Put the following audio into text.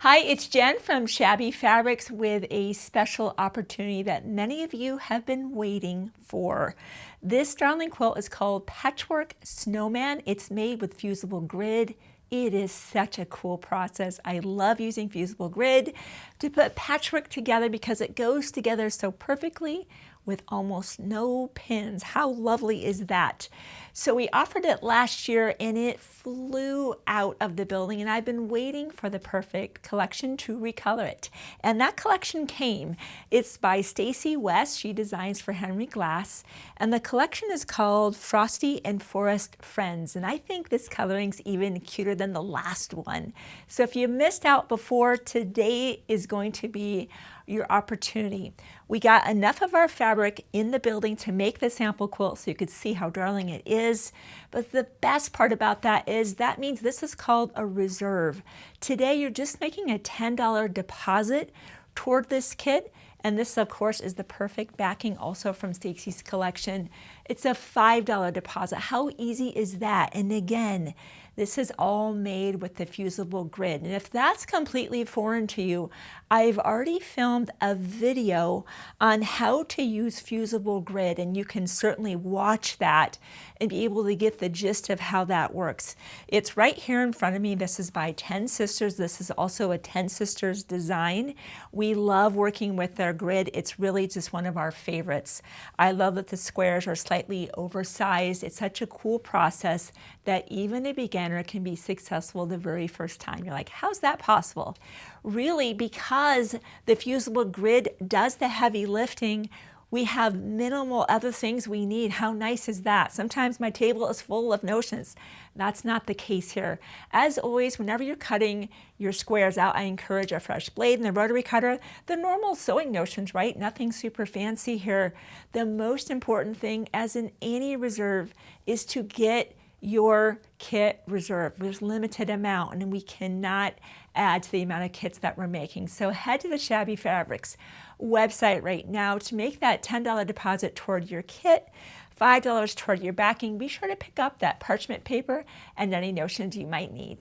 Hi, it's Jen from Shabby Fabrics with a special opportunity that many of you have been waiting for. This darling quilt is called Patchwork Snowman. It's made with fusible grid. It is such a cool process. I love using fusible grid to put patchwork together because it goes together so perfectly with almost no pins. How lovely is that? So we offered it last year and it flew out of the building, and I've been waiting for the perfect collection to recolor it. And that collection came. It's by Stacy West. She designs for Henry Glass. And the collection is called Frosty and Forest Friends. And I think this coloring's even cuter than the last one. So if you missed out before, today is going to be your opportunity. We got enough of our fabric in the building to make the sample quilt so you could see how darling it is. But the best part about that is that means this is called a reserve. Today you're just making a $10 deposit toward this kit. And this, of course, is the perfect backing also from Stacy's collection. It's a $5 deposit. How easy is that? And again, this is all made with the fusible grid. And if that's completely foreign to you, I've already filmed a video on how to use fusible grid, and you can certainly watch that and be able to get the gist of how that works. It's right here in front of me. This is by 10 Sisters. This is also a 10 Sisters design. We love working with their grid. It's really just one of our favorites. I love that the squares are slightly oversized. It's such a cool process that even a beginner can be successful the very first time. You're like, how's that possible? Really, because the fusible grid does the heavy lifting, we have minimal other things we need. How nice is that? Sometimes my table is full of notions. That's not the case here. As always, whenever you're cutting your squares out, I encourage a fresh blade and the rotary cutter. The normal sewing notions, right? Nothing super fancy here. The most important thing, as in any reserve, is to get your kit reserved. There's limited amount and we cannot add to the amount of kits that we're making. So head to the Shabby Fabrics website right now to make that $10 deposit toward your kit, $5 toward your backing. Be sure to pick up that parchment paper and any notions you might need.